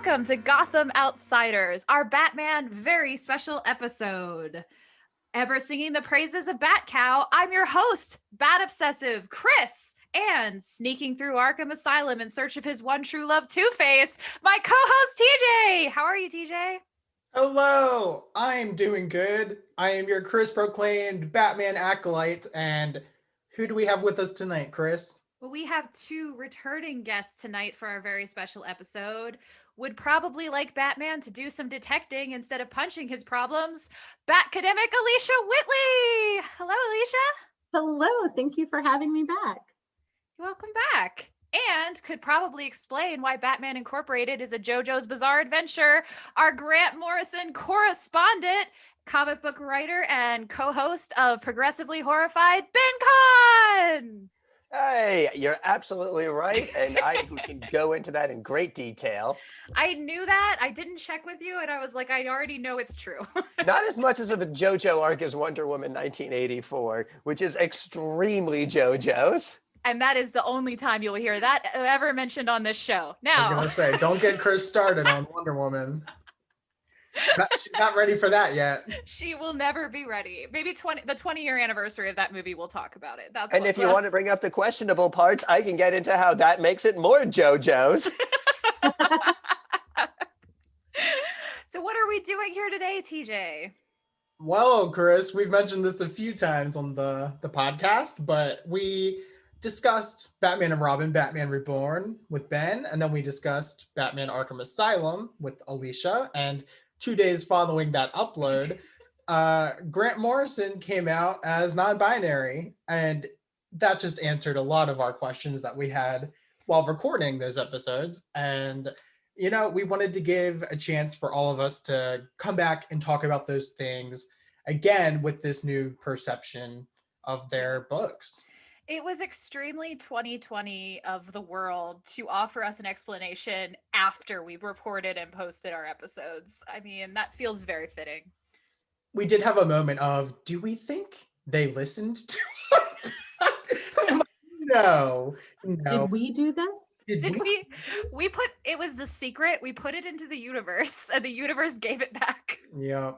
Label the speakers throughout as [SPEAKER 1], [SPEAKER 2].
[SPEAKER 1] welcome to Gotham Outsiders, our Batman very special episode. Ever singing the praises of Bat Cow, I'm your host, Bat Obsessive Chris, and sneaking through Arkham Asylum in search of his one true love, Two-Face, my co-host TJ. How are you, TJ?
[SPEAKER 2] Hello, I'm doing good. I am your Chris proclaimed Batman acolyte, and who do we have with us tonight, Chris?
[SPEAKER 1] Well, we have two returning guests tonight for our very special episode. Would probably like Batman to do some detecting instead of punching his problems. Batcademic Alicia Whitley. Hello, Alicia.
[SPEAKER 3] Hello, thank you for having me back.
[SPEAKER 1] You're welcome back. And could probably explain why Batman Incorporated is a JoJo's Bizarre Adventure. Our Grant Morrison correspondent, comic book writer, and co-host of Progressively Horrified, Ben Kahn.
[SPEAKER 4] Hey, you're absolutely right, and I can go into that in great detail.
[SPEAKER 1] I knew that. I didn't check with you, and I was like, I already know it's true.
[SPEAKER 4] Not as much as of a JoJo arc as Wonder Woman 1984, which is extremely JoJo's.
[SPEAKER 1] And that is the only time you'll hear that ever mentioned on this show. Now,
[SPEAKER 2] I was gonna say, don't get Chris started on Wonder Woman. She's not ready for that yet.
[SPEAKER 1] She will never be ready. Maybe the 20-year anniversary of that movie, we'll talk about it.
[SPEAKER 4] And if you want to bring up the questionable parts, I can get into how that makes it more JoJo's.
[SPEAKER 1] So what are we doing here today, TJ?
[SPEAKER 2] Well, Chris, we've mentioned this a few times on the podcast, but we discussed Batman and Robin, Batman Reborn with Ben, and then we discussed Batman Arkham Asylum with Alicia, and 2 days following that upload, Grant Morrison came out as non-binary, and that just answered a lot of our questions that we had while recording those episodes. And, you know, we wanted to give a chance for all of us to come back and talk about those things again with this new perception of their books.
[SPEAKER 1] It was extremely 2020 of the world to offer us an explanation after we reported and posted our episodes. I mean, that feels very fitting.
[SPEAKER 2] We did have a moment of, do we think they listened to us? No.
[SPEAKER 3] Did we do this?
[SPEAKER 1] Did we put, it was the secret, we put it into the universe and the universe gave it back.
[SPEAKER 2] Yeah.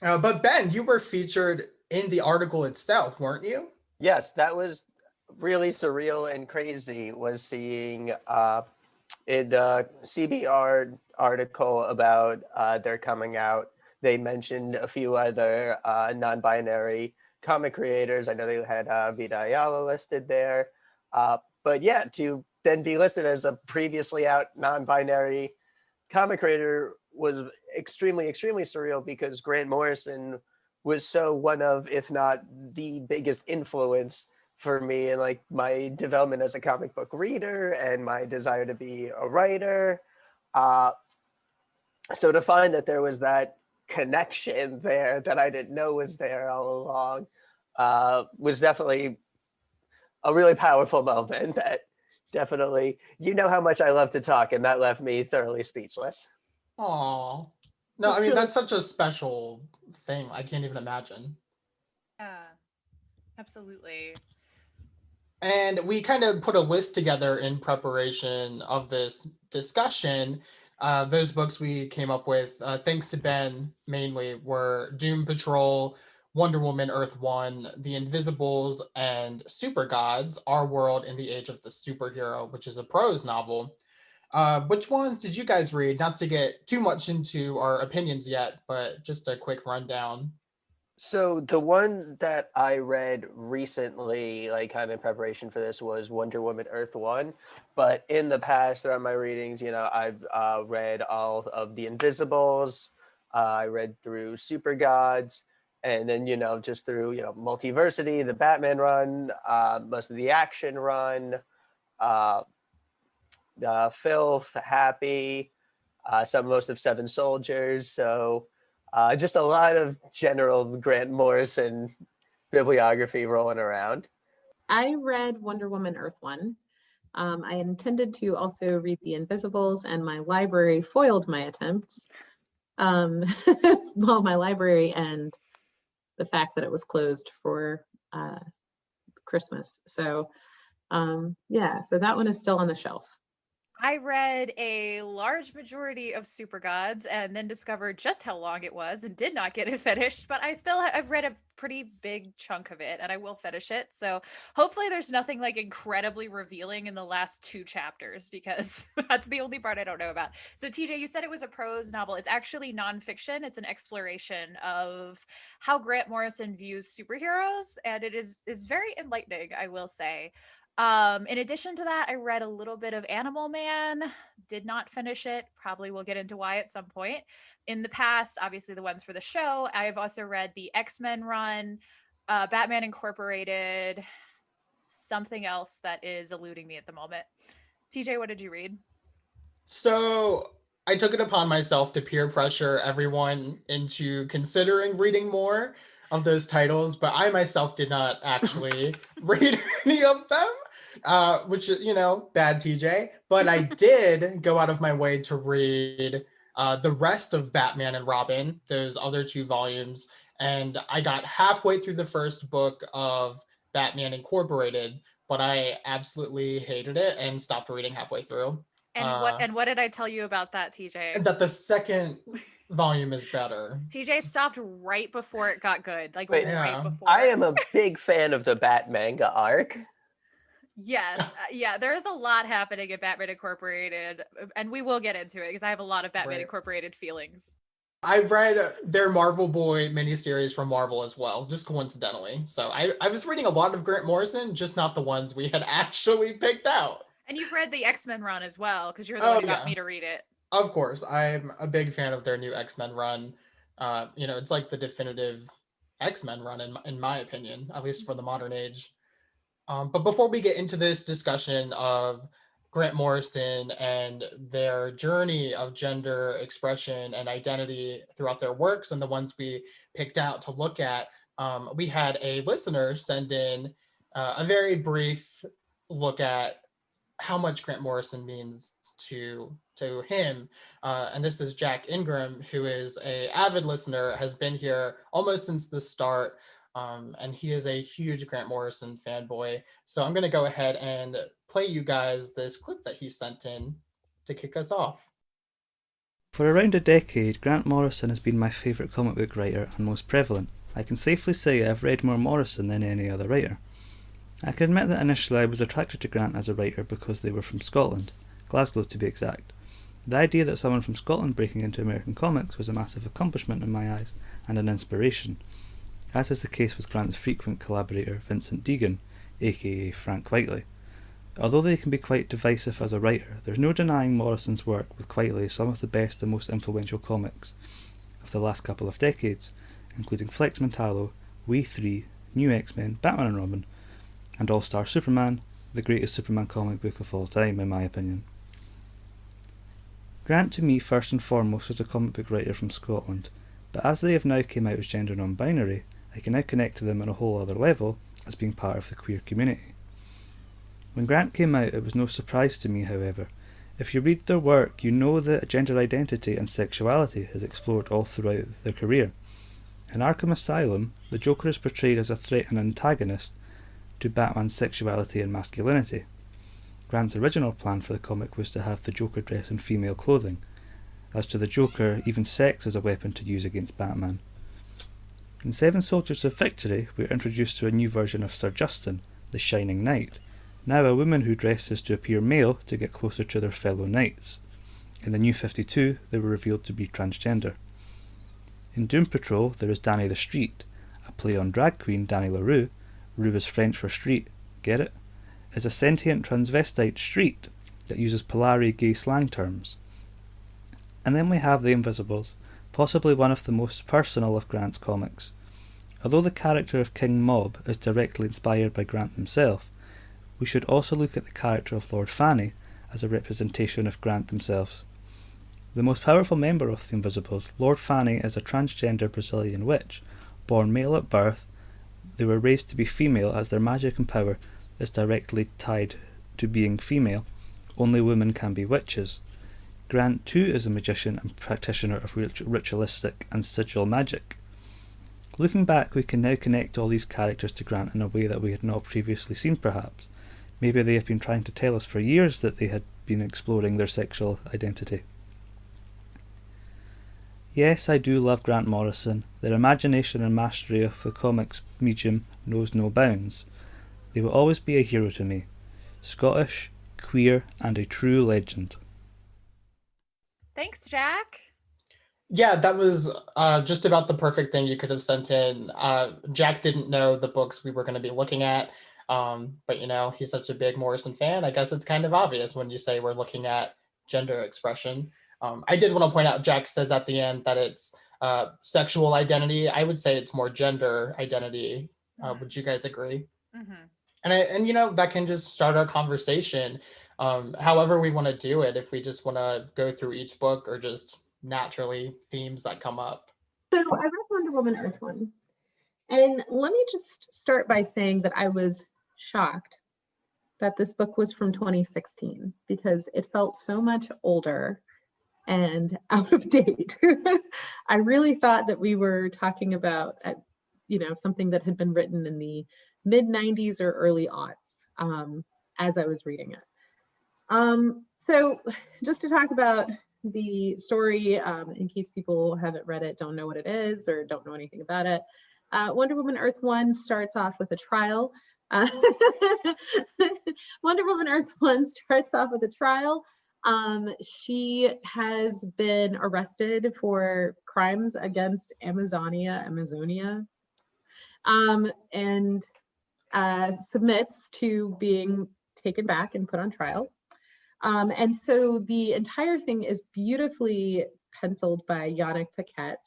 [SPEAKER 2] But Ben, you were featured in the article itself, weren't you?
[SPEAKER 4] Yes, that was really surreal and crazy, was seeing in a CBR article about their coming out. They mentioned a few other non-binary comic creators. I know they had Vida Ayala listed there. But yeah, to then be listed as a previously out non-binary comic creator was extremely, extremely surreal, because Grant Morrison was so one of, if not the biggest influence for me in like my development as a comic book reader and my desire to be a writer. So to find that there was that connection there that I didn't know was there all along was definitely a really powerful moment. That definitely, you know how much I love to talk, and that left me thoroughly speechless.
[SPEAKER 2] Aw. No, I mean, that's such a special thing. I can't even imagine.
[SPEAKER 1] Yeah, absolutely.
[SPEAKER 2] And we kind of put a list together in preparation of this discussion. Those books we came up with, thanks to Ben mainly, were Doom Patrol, Wonder Woman Earth 1, The Invisibles, and Supergods, Our World in the Age of the Superhero, which is a prose novel. Which ones did you guys read? Not to get too much into our opinions yet, but just a quick rundown.
[SPEAKER 4] So the one that I read recently, like kind of in preparation for this, was Wonder Woman Earth 1. But in the past, throughout my readings, you know, I've read all of The Invisibles. I read through Supergods. And then, you know, just through, you know, Multiversity, the Batman run, most of the action run, Filth, Happy, most of Seven Soldiers. So just a lot of general Grant Morrison bibliography rolling around.
[SPEAKER 3] I read Wonder Woman Earth 1. I intended to also read The Invisibles, and my library foiled my attempts. Well, my library and the fact that it was closed for Christmas. So yeah, so that one is still on the shelf.
[SPEAKER 1] I read a large majority of Supergods and then discovered just how long it was and did not get it finished, but I've read a pretty big chunk of it and I will finish it. So hopefully there's nothing like incredibly revealing in the last 2 chapters because that's the only part I don't know about. So TJ, you said it was a prose novel. It's actually nonfiction. It's an exploration of how Grant Morrison views superheroes, and it is very enlightening, I will say. In addition to that, I read a little bit of Animal Man, did not finish it. Probably will get into why at some point. In the past, obviously the ones for the show, I've also read the X-Men run, Batman Incorporated, something else that is eluding me at the moment. TJ, what did you read?
[SPEAKER 2] So I took it upon myself to peer pressure everyone into considering reading more of those titles, but I myself did not actually read any of them, which, bad TJ. But I did go out of my way to read the rest of Batman and Robin, those other 2 volumes, and I got halfway through the first book of Batman Incorporated, but I absolutely hated it and stopped reading halfway through.
[SPEAKER 1] And what did I tell you about that, TJ?
[SPEAKER 2] That the second volume is better.
[SPEAKER 1] TJ stopped right before it got good. Like
[SPEAKER 4] Wait,
[SPEAKER 1] right before.
[SPEAKER 4] I am a big fan of the Bat manga arc.
[SPEAKER 1] Yes. Yeah, there is a lot happening in Batman Incorporated, and we will get into it because I have a lot of Batman Incorporated feelings.
[SPEAKER 2] I've read their Marvel Boy miniseries from Marvel as well, just coincidentally. So I was reading a lot of Grant Morrison, just not the ones we had actually picked out.
[SPEAKER 1] And you've read the X-Men run as well, because you're the one who got me to read it.
[SPEAKER 2] Of course. I'm a big fan of their new X-Men run. It's like the definitive X-Men run, in my opinion, at least for the modern age. But before we get into this discussion of Grant Morrison and their journey of gender expression and identity throughout their works and the ones we picked out to look at, we had a listener send in a very brief look at how much Grant Morrison means to him. And this is Jack Ingram, who is an avid listener, has been here almost since the start. And he is a huge Grant Morrison fanboy. So I'm going to go ahead and play you guys this clip that he sent in to kick us off.
[SPEAKER 5] For around a decade, Grant Morrison has been my favourite comic book writer and most prevalent. I can safely say I've read more Morrison than any other writer. I can admit that initially I was attracted to Grant as a writer because they were from Scotland, Glasgow to be exact. The idea that someone from Scotland breaking into American comics was a massive accomplishment in my eyes and an inspiration, as is the case with Grant's frequent collaborator Vincent Deegan, aka Frank Whiteley. Although they can be quite divisive as a writer, there's no denying Morrison's work with Whiteley some of the best and most influential comics of the last couple of decades, including Flex Mentallo, We 3, New X-Men, Batman and Robin, and All-Star Superman, the greatest Superman comic book of all time in my opinion. Grant to me first and foremost was a comic book writer from Scotland, but as they have now came out as gender non-binary, I can now connect to them on a whole other level as being part of the queer community. When Grant came out, it was no surprise to me, however. If you read their work, you know that gender identity and sexuality is explored all throughout their career. In Arkham Asylum, the Joker is portrayed as a threat and antagonist to Batman's sexuality and masculinity. Grant's original plan for the comic was to have the Joker dress in female clothing. As to the Joker, even sex is a weapon to use against Batman. In Seven Soldiers of Victory, we are introduced to a new version of Sir Justin, the Shining Knight, now a woman who dresses to appear male to get closer to their fellow knights. In the New 52, they were revealed to be transgender. In Doom Patrol, there is Danny the Street, a play on drag queen Danny LaRue. Rue is French for street, get it? Is a sentient transvestite street that uses Polari gay slang terms. And then we have The Invisibles, possibly one of the most personal of Grant's comics. Although the character of King Mob is directly inspired by Grant himself, we should also look at the character of Lord Fanny as a representation of Grant themselves. The most powerful member of The Invisibles, Lord Fanny, is a transgender Brazilian witch, born male at birth. They were raised to be female as their magic and power is directly tied to being female. Only women can be witches. Grant too is a magician and practitioner of ritualistic and sigil magic. Looking back, we can now connect all these characters to Grant in a way that we had not previously seen perhaps. Maybe they have been trying to tell us for years that they had been exploring their sexual identity. Yes, I do love Grant Morrison. Their imagination and mastery of the comics medium knows no bounds. They will always be a hero to me. Scottish, queer, and a true legend.
[SPEAKER 1] Thanks, Jack.
[SPEAKER 2] Yeah, that was just about the perfect thing you could have sent in. Jack didn't know the books we were going to be looking at, but he's such a big Morrison fan. I guess it's kind of obvious when you say we're looking at gender expression. I did want to point out, Jack says at the end that it's sexual identity. I would say it's more gender identity. Would you guys agree?
[SPEAKER 1] Mm-hmm.
[SPEAKER 2] And that can just start a conversation, however we want to do it. If we just want to go through each book, or just naturally themes that come up.
[SPEAKER 3] So I read Wonder Woman Earth One, and let me just start by saying that I was shocked that this book was from 2016, because it felt so much older and out of date. I really thought that we were talking about something that had been written in the mid 90s or early aughts as I was reading it. So just to talk about the story, in case people haven't read it, don't know what it is, or don't know anything about it. Wonder Woman Earth One starts off with a trial. Wonder Woman Earth One starts off with a trial. She has been arrested for crimes against Amazonia, and submits to being taken back and put on trial. And so the entire thing is beautifully penciled by Yannick Paquette.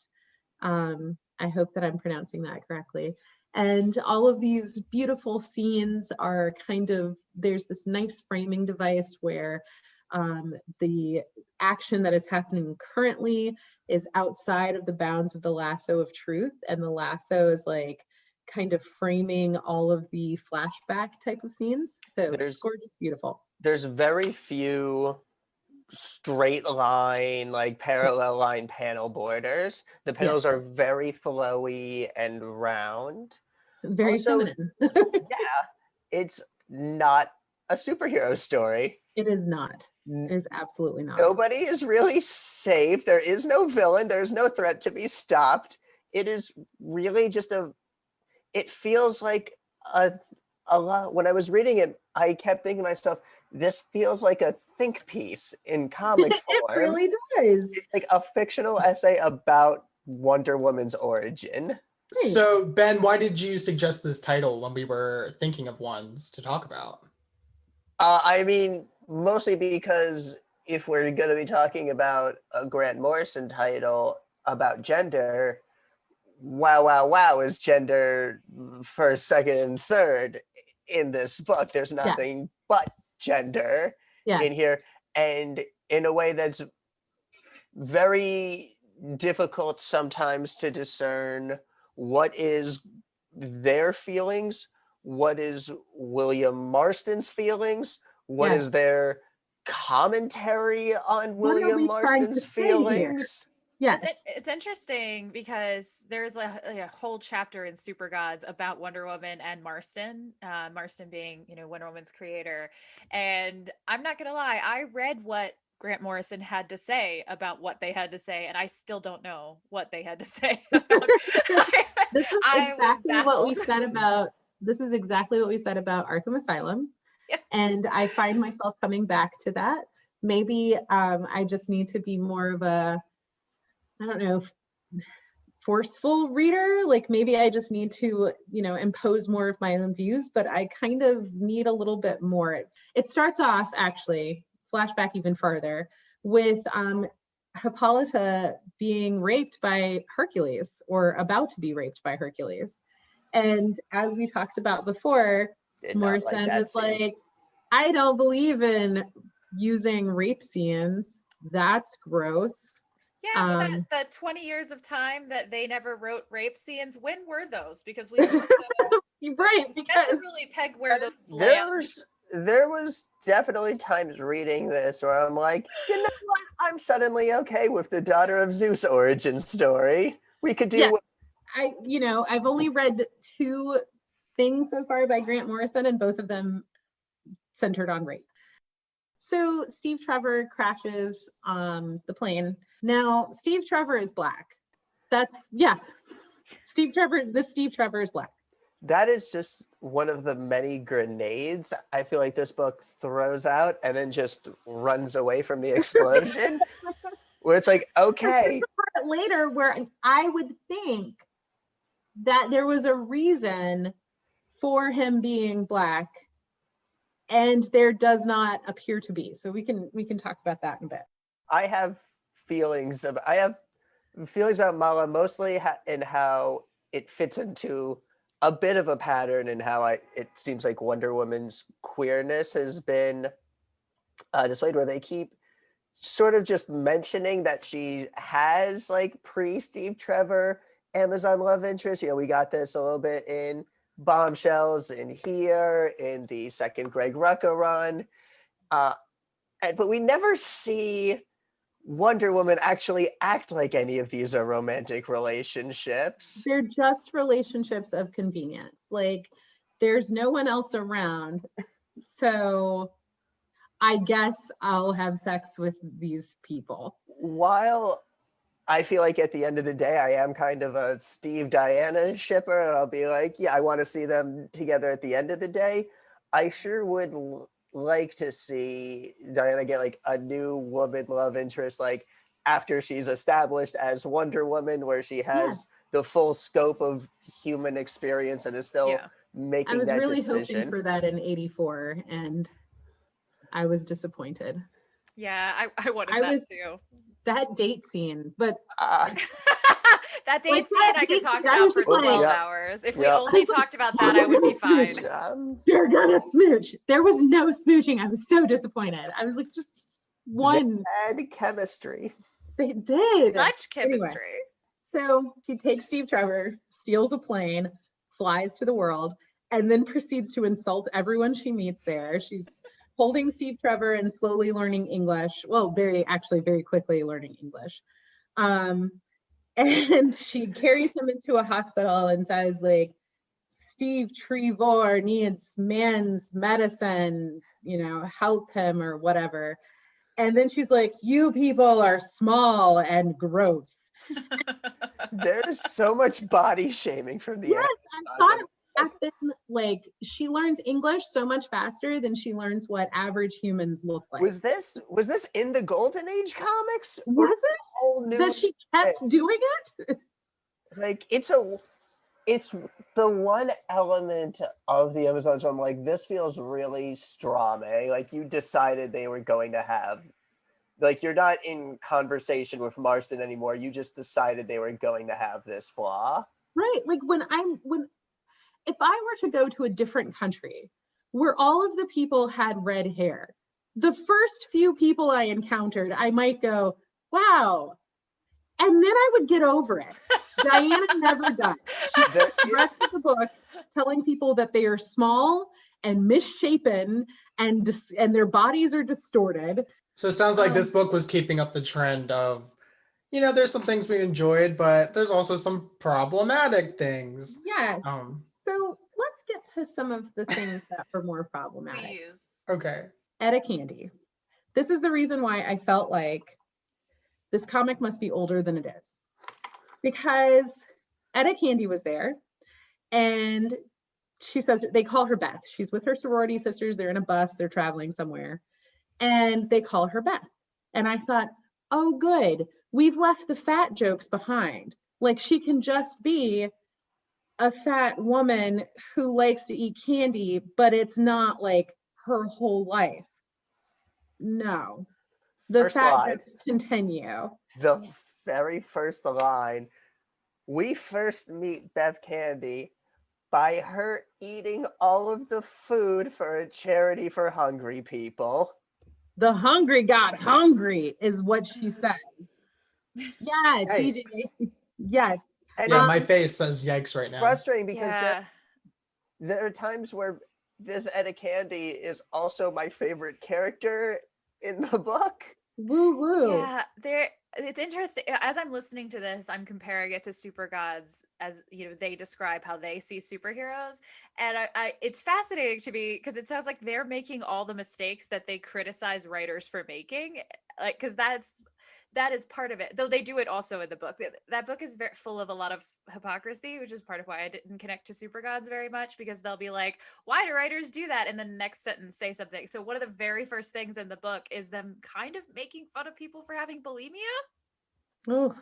[SPEAKER 3] I hope that I'm pronouncing that correctly. And all of these beautiful scenes are there's this nice framing device where the action that is happening currently is outside of the bounds of the lasso of truth. And the lasso is kind of framing all of the flashback type of scenes. So it's gorgeous, beautiful.
[SPEAKER 4] There's very few straight line, parallel line panel borders. The panels are very flowy and round.
[SPEAKER 3] Very feminine.
[SPEAKER 4] Yeah, it's not a superhero story.
[SPEAKER 3] It is not. It is absolutely not.
[SPEAKER 4] Nobody is really safe. There is no villain. There's no threat to be stopped. It is really just it feels like a lot. When I was reading it, I kept thinking to myself, this feels like a think piece in comic form.
[SPEAKER 3] It really does.
[SPEAKER 4] It's like a fictional essay about Wonder Woman's origin.
[SPEAKER 2] So, Ben, why did you suggest this title when we were thinking of ones to talk about?
[SPEAKER 4] I mean, mostly because if we're going to be talking about a Grant Morrison title about gender, wow is gender first, second, and third in this book. There's nothing but gender in here, and in a way that's very difficult sometimes to discern what is their feelings, what is William Marston's feelings, what is their commentary on William Marston's feelings.
[SPEAKER 3] Yes.
[SPEAKER 1] It's interesting because there's a whole chapter in Supergods about Wonder Woman and Marston, Marston being, Wonder Woman's creator. And I'm not going to lie, I read what Grant Morrison had to say about what they had to say, and I still don't know what they had to say.
[SPEAKER 3] This is exactly what we said about Arkham Asylum. Yes. And I find myself coming back to that. Maybe I just need to be more of a, forceful reader. Maybe I just need to, impose more of my own views, but I kind of need a little bit more. It starts off, actually, flashback even farther, with Hippolyta being raped by Hercules, or about to be raped by Hercules. And as we talked about before, Morrison is like, I don't believe in using rape scenes. That's gross.
[SPEAKER 1] Yeah, but that 20 years of time that they never wrote rape scenes, when were those? Because we
[SPEAKER 3] right, because
[SPEAKER 1] that's really peg where those land.
[SPEAKER 4] There was definitely times reading this where I'm like, you know what? I'm suddenly okay with the Daughter of Zeus origin story. We could do.
[SPEAKER 3] Yes. I've only read 2 things so far by Grant Morrison, and both of them centered on rape. So Steve Trevor crashes the plane. Now, Steve Trevor is black. Steve Trevor is black.
[SPEAKER 4] That is just one of the many grenades I feel like this book throws out and then just runs away from the explosion. Where it's like, okay.
[SPEAKER 3] Part later where I would think that there was a reason for him being black, and there does not appear to be. So we can talk about that in a bit.
[SPEAKER 4] I have feelings about Mala, mostly in how it fits into a bit of a pattern in how it seems like Wonder Woman's queerness has been displayed, where they keep sort of just mentioning that she has like pre-Steve Trevor Amazon love interest. We got this a little bit in Bombshells, in here, in the second Greg Rucka run. But we never see Wonder Woman actually act like any of these are romantic relationships.
[SPEAKER 3] They're just relationships of convenience. Like, there's no one else around. So I guess I'll have sex with these people.
[SPEAKER 4] While I feel like at the end of the day, I am kind of a Steve Diana shipper, and I'll be like, yeah, I want to see them together at the end of the day. I sure would like to see Diana get like a new woman love interest, like after she's established as Wonder Woman, where she has the full scope of human experience and is still making that decision.
[SPEAKER 3] I was really hoping for that in '84, and I was disappointed.
[SPEAKER 1] Yeah, I wanted that too.
[SPEAKER 3] That date scene, but
[SPEAKER 1] that date scene I could talk about for 12 hours. If we only talked about that, I would be fine.
[SPEAKER 3] They're gonna smooch. There was no smooching. I was so disappointed. I was like, just one.
[SPEAKER 4] They had chemistry.
[SPEAKER 3] They did.
[SPEAKER 1] Such chemistry.
[SPEAKER 3] Anyway, so she takes Steve Trevor, steals a plane, flies to the world, and then proceeds to insult everyone she meets there. She's holding Steve Trevor and slowly learning English. Well, very quickly learning English. And she carries him into a hospital and says, like, Steve Trevor needs man's medicine, help him or whatever. And then she's like, you people are small and gross.
[SPEAKER 4] There's so much body shaming from the
[SPEAKER 3] Yes, I thought back then, like, she learns English so much faster than she learns what average humans look like.
[SPEAKER 4] Was this in the Golden Age comics?
[SPEAKER 3] Was it? That she kept doing it?
[SPEAKER 4] Like, it's the one element of the Amazons where I'm like, this feels really strong, eh? Like, you decided they were going to have, like, you're not in conversation with Marston anymore. You just decided they were going to have this flaw.
[SPEAKER 3] Right. Like, if I were to go to a different country where all of the people had red hair, the first few people I encountered, I might go, wow. And then I would get over it. Diana never does. She spent the rest of the book telling people that they are small and misshapen and their bodies are distorted.
[SPEAKER 2] So it sounds like this book was keeping up the trend of, there's some things we enjoyed, but there's also some problematic things.
[SPEAKER 3] Yes. So let's get to some of the things that were more problematic.
[SPEAKER 1] Please.
[SPEAKER 2] Okay.
[SPEAKER 3] Etta Candy. This is the reason why I felt like this comic must be older than it is. Because Etta Candy was there, and she says, they call her Beth. She's with her sorority sisters. They're in a bus. They're traveling somewhere. And they call her Beth. And I thought, oh, good. We've left the fat jokes behind. Like, she can just be a fat woman who likes to eat candy, but it's not like her whole life. No. The fat jokes continue.
[SPEAKER 4] The very first line, we first meet Bev Candy by her eating all of the food for a charity for hungry people.
[SPEAKER 3] The hungry got hungry is what she says. Yeah, TJ. Yes.
[SPEAKER 2] And my face says yikes right now.
[SPEAKER 4] Frustrating because there are times where this Etta Candy is also my favorite character in the book.
[SPEAKER 3] Woo woo.
[SPEAKER 1] Yeah, it's interesting as I'm listening to this, I'm comparing it to Supergods as they describe how they see superheroes, and I it's fascinating to me because it sounds like they're making all the mistakes that they criticize writers for making, like because that is part of it, though they do it also in the book. That book is very full of a lot of hypocrisy, which is part of why I didn't connect to Supergods very much, because they'll be like, why do writers do that, and the next sentence say something. So one of the very first things in the book is them kind of making fun of people for having bulimia.
[SPEAKER 3] Oh,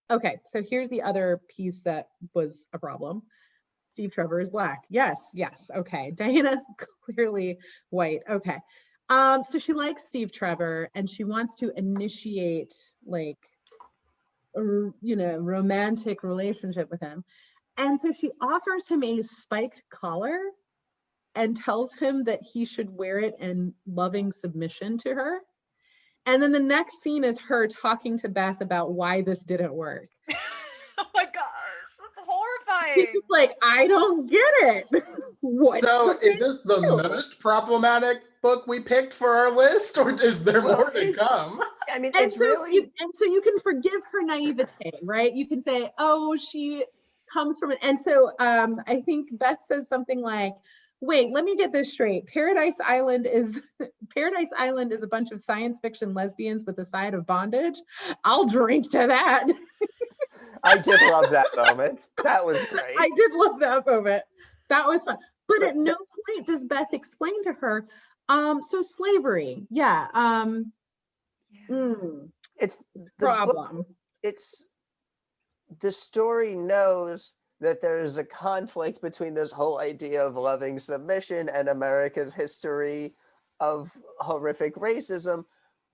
[SPEAKER 3] okay. So here's the other piece that was a problem. Steve Trevor is Black. Yes. Okay. Diana clearly white. Okay. So she likes Steve Trevor and she wants to initiate like a romantic relationship with him. And so she offers him a spiked collar and tells him that he should wear it in loving submission to her. And then the next scene is her talking to Beth about why this didn't work.
[SPEAKER 1] Oh my gosh, that's horrifying.
[SPEAKER 3] She's just like, I don't get it.
[SPEAKER 2] So is this the most problematic book we picked for our list, or is there more to come?
[SPEAKER 4] I mean,
[SPEAKER 3] and so you can forgive her naivete, right? You can say, oh, she comes from it. And so I think Beth says something like, wait, let me get this straight. Paradise Island is a bunch of science fiction lesbians with a side of bondage. I'll drink to that.
[SPEAKER 4] I did love that moment. That was great.
[SPEAKER 3] I did love that moment. That was fun. But at no point does Beth explain to her, so slavery,
[SPEAKER 4] it's the
[SPEAKER 3] problem.
[SPEAKER 4] It's the story knows that there is a conflict between this whole idea of loving submission and America's history of horrific racism,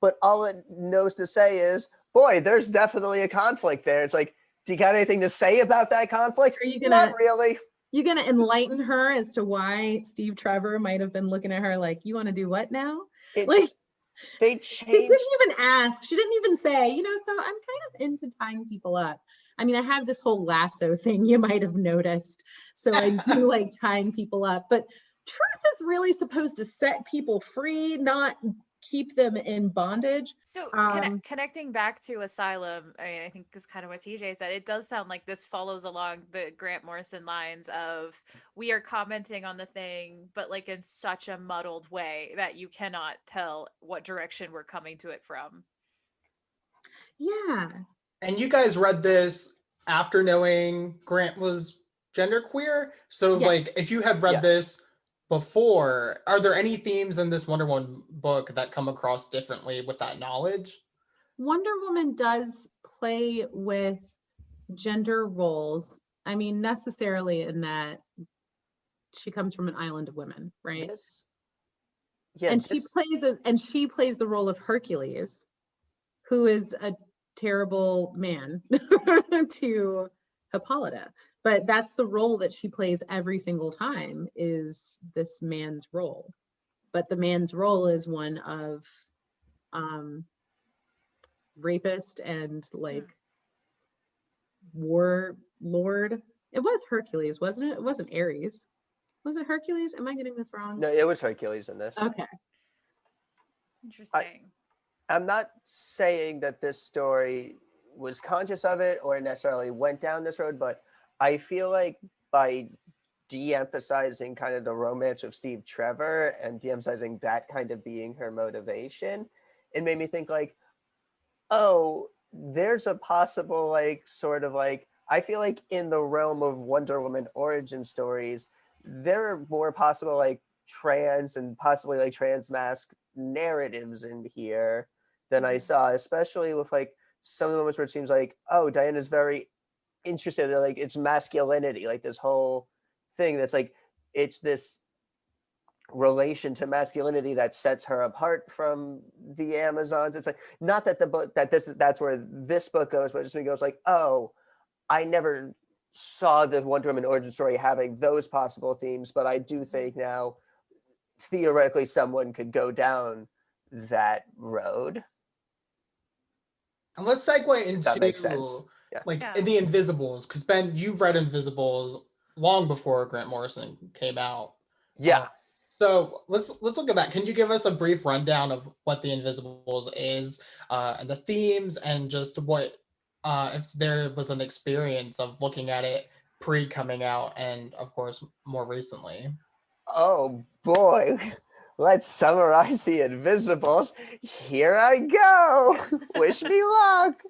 [SPEAKER 4] but all it knows to say is, boy, there's definitely a conflict there. It's like, do you got anything to say about that conflict?
[SPEAKER 3] Are you
[SPEAKER 4] Not really.
[SPEAKER 3] You gonna enlighten her as to why Steve Trevor might have been looking at her like, you want to do what now?
[SPEAKER 4] They changed.
[SPEAKER 3] She didn't even ask. She didn't even say, so I'm kind of into tying people up. I mean, I have this whole lasso thing you might have noticed. So I do like tying people up. But truth is really supposed to set people free, not keep them in bondage.
[SPEAKER 1] So connecting back to Asylum, I mean, I think this is kind of what TJ said. It does sound like this follows along the Grant Morrison lines of, we are commenting on the thing, but like in such a muddled way that you cannot tell what direction we're coming to it from.
[SPEAKER 3] Yeah.
[SPEAKER 2] And you guys read this after knowing Grant was genderqueer. So like, if you had read this before, are there any themes in this Wonder Woman book that come across differently with that knowledge?
[SPEAKER 3] Wonder Woman does play with gender roles. I mean, necessarily in that she comes from an island of women, right?
[SPEAKER 4] Yes. Yeah,
[SPEAKER 3] and she plays the role of Hercules, who is a terrible man to Hippolyta. But that's the role that she plays every single time, is this man's role. But the man's role is one of rapist and like warlord. It was Hercules, wasn't it? It wasn't Ares. Was it Hercules? Am I getting this wrong?
[SPEAKER 4] No, it was Hercules in this.
[SPEAKER 3] Okay.
[SPEAKER 1] Interesting.
[SPEAKER 4] I'm not saying that this story was conscious of it or necessarily went down this road, but I feel like by de-emphasizing kind of the romance of Steve Trevor and de-emphasizing that kind of being her motivation, it made me think like, oh, there's a possible like sort of like, I feel like in the realm of Wonder Woman origin stories, there are more possible like trans and possibly like trans mask narratives in here than I saw, especially with like some of the moments where it seems like, oh, Diana's very interested in like its masculinity, like this whole thing that's like, it's this relation to masculinity that sets her apart from the Amazons. It's like, not that the book that's where this book goes, but it just goes like, oh, I never saw the Wonder Woman origin story having those possible themes, but I do think now theoretically someone could go down that road.
[SPEAKER 2] And let's segue into
[SPEAKER 4] that makes sense.
[SPEAKER 2] The Invisibles, because Ben, you've read Invisibles long before Grant Morrison came out.
[SPEAKER 4] Yeah.
[SPEAKER 2] So let's look at that. Can you give us a brief rundown of what the Invisibles is, and the themes, and just what if there was an experience of looking at it pre coming out, and of course more recently?
[SPEAKER 4] Oh boy, let's summarize the Invisibles. Here I go. Wish me luck.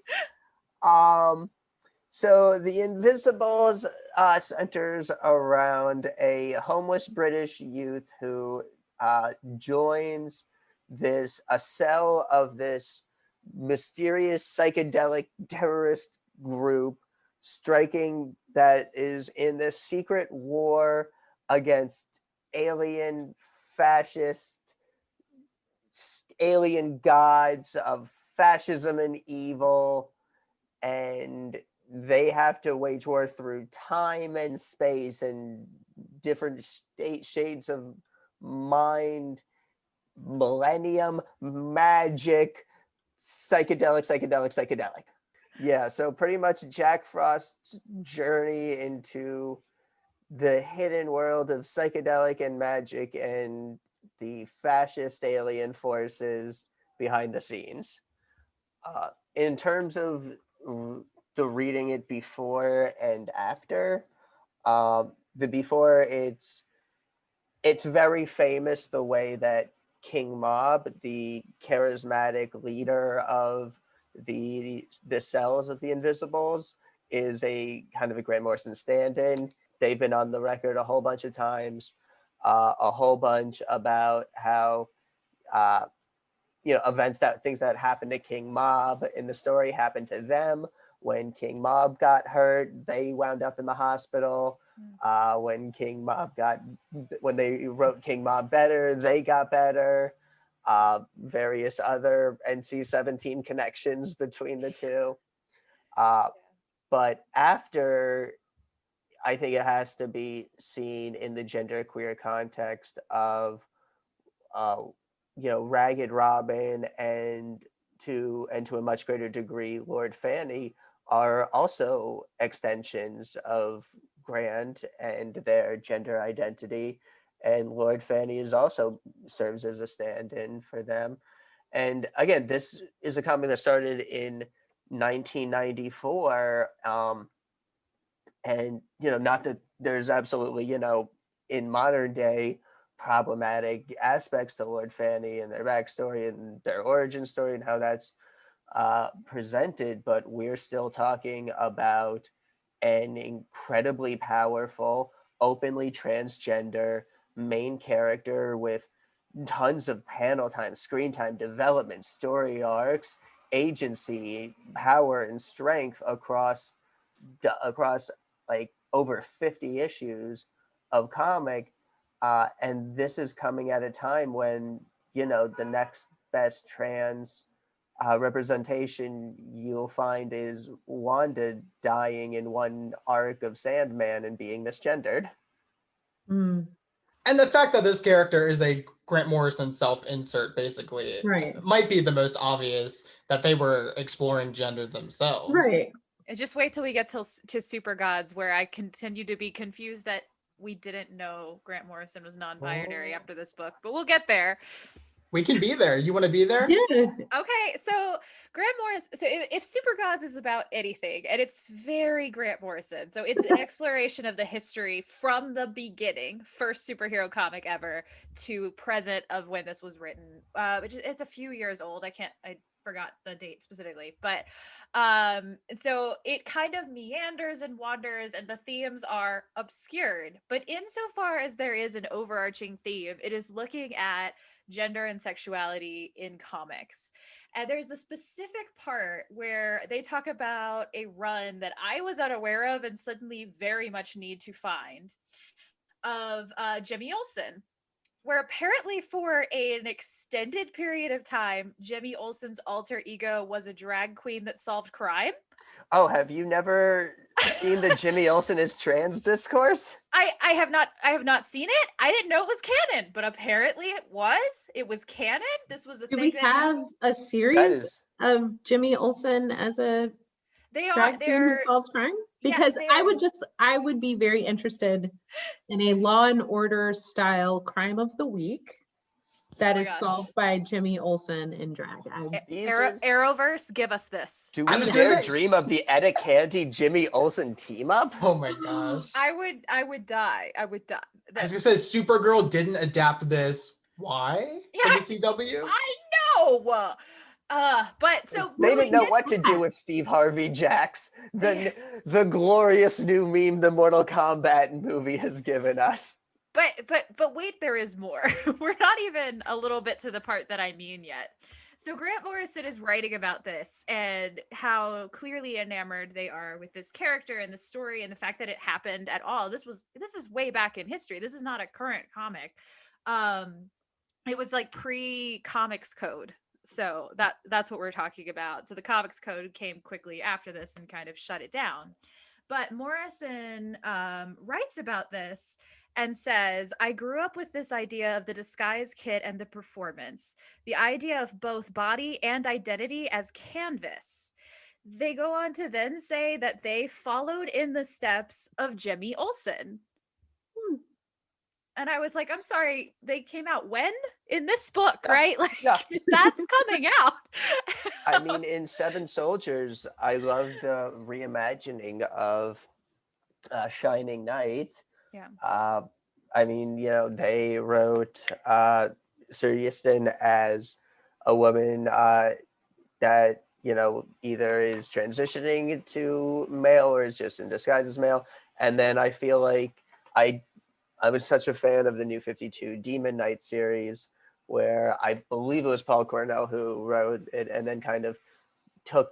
[SPEAKER 4] So the Invisibles centers around a homeless British youth who joins a cell of this mysterious psychedelic terrorist group striking that is in this secret war against alien fascist alien gods of fascism and evil, and they have to wage war through time and space and different shades of mind, millennium, magic, psychedelic. Yeah, so pretty much Jack Frost's journey into the hidden world of psychedelic and magic and the fascist alien forces behind the scenes. In terms of the reading it before and after, the before, it's very famous the way that King Mob, the charismatic leader of the cells of the Invisibles, is a kind of a Grant Morrison stand-in. They've been on the record a whole bunch of times, a whole bunch about how things that happened to King Mob in the story happened to them. When King Mob got hurt, they wound up in the hospital. When they wrote King Mob better, they got better. Various other NC-17 connections between the two. But after, I think it has to be seen in the genderqueer context of, Ragged Robin and to a much greater degree, Lord Fanny are also extensions of Grant and their gender identity. And Lord Fanny serves as a stand-in for them. And again, this is a comic that started in 1994. And, not that there's absolutely, in modern day problematic aspects to Lord Fanny and their backstory and their origin story and how that's presented, but we're still talking about an incredibly powerful, openly transgender main character with tons of panel time, screen time, development, story arcs, agency, power, and strength across like over 50 issues of comic. And this is coming at a time when, the next best trans representation you'll find is Wanda dying in one arc of Sandman and being misgendered.
[SPEAKER 2] And the fact that this character is a Grant Morrison self-insert, basically,
[SPEAKER 3] right,
[SPEAKER 2] might be the most obvious that they were exploring gender themselves.
[SPEAKER 3] Right.
[SPEAKER 1] And just wait till we get to Supergods, where I continue to be confused that we didn't know Grant Morrison was non-binary after this book, but we'll get there.
[SPEAKER 2] We can be there. You want to be there?
[SPEAKER 3] Yeah.
[SPEAKER 1] Okay, so Grant Morrison, so if Supergods is about anything, and it's very Grant Morrison, so it's an exploration of the history from the beginning, first superhero comic ever, to present of when this was written. It's a few years old. I forgot the date specifically, but so it kind of meanders and wanders, and the themes are obscured, but insofar as there is an overarching theme, it is looking at gender and sexuality in comics. And there's a specific part where they talk about a run that I was unaware of and suddenly very much need to find, of Jimmy Olsen, where apparently for an extended period of time, Jimmy Olsen's alter ego was a drag queen that solved crime.
[SPEAKER 4] Oh, have you never seen the Jimmy Olsen is trans discourse?
[SPEAKER 1] I have not seen it. I didn't know it was canon, but apparently it was canon. This was a thing.
[SPEAKER 3] Do we have a series of Jimmy Olsen as a
[SPEAKER 1] They
[SPEAKER 3] drag queen who
[SPEAKER 1] are
[SPEAKER 3] solves crime? Because
[SPEAKER 1] Yes,
[SPEAKER 3] I would be very interested in a Law and Order style crime of the week that
[SPEAKER 1] Oh my
[SPEAKER 3] is
[SPEAKER 1] gosh.
[SPEAKER 3] solved by Jimmy Olsen in drag.
[SPEAKER 1] Arrowverse, give us this.
[SPEAKER 4] Do
[SPEAKER 2] I
[SPEAKER 4] we
[SPEAKER 2] was gonna
[SPEAKER 4] dare
[SPEAKER 2] say
[SPEAKER 4] dream of the Etta Candy Jimmy Olsen team up?
[SPEAKER 2] Oh my gosh.
[SPEAKER 1] I would die. I would die.
[SPEAKER 2] I was gonna say Supergirl didn't adapt this. Why? From the CW?
[SPEAKER 1] I know. But so
[SPEAKER 4] They didn't know
[SPEAKER 1] get
[SPEAKER 4] what to do with Steve Harvey Jax, the glorious new meme the Mortal Kombat movie has given us.
[SPEAKER 1] But wait, there is more. We're not even a little bit to the part that I mean yet. So Grant Morrison is writing about this and how clearly enamored they are with this character and the story and the fact that it happened at all. This is way back in history. This is not a current comic. It was like pre-comics code. So that's what we're talking about. So the comics code came quickly after this and kind of shut it down. But Morrison writes about this and says, I grew up with this idea of the disguise kit and the performance, the idea of both body and identity as canvas. They go on to then say that they followed in the steps of Jimmy Olsen. And I was like, I'm sorry, they came out when? In this book, right? Like, that's coming out.
[SPEAKER 4] I mean, in Seven Soldiers, I love the reimagining of Shining Knight.
[SPEAKER 1] Yeah.
[SPEAKER 4] I mean, they wrote Sir Easton as a woman that, either is transitioning to male or is just in disguise as male. And then I feel like I was such a fan of the New 52 Demon Knight series, where I believe it was Paul Cornell who wrote it and then kind of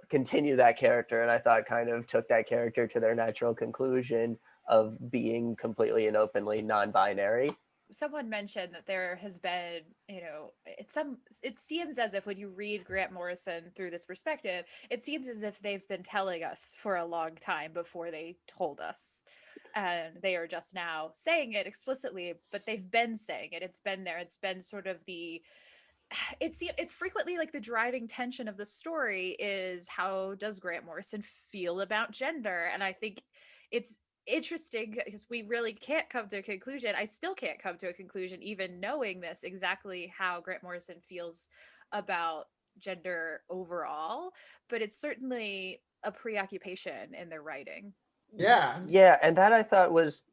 [SPEAKER 4] continued that character. And I thought kind of took that character to their natural conclusion of being completely and openly non-binary.
[SPEAKER 1] Someone mentioned that there has been, it seems as if when you read Grant Morrison through this perspective, it seems as if they've been telling us for a long time before they told us. And they are just now saying it explicitly, but they've been saying it. It's been there. It's been sort of it's frequently like the driving tension of the story is, how does Grant Morrison feel about gender? And I think it's interesting because we really can't come to a conclusion. I still can't come to a conclusion, even knowing this, exactly how Grant Morrison feels about gender overall, but it's certainly a preoccupation in their writing.
[SPEAKER 4] Yeah, and that I thought was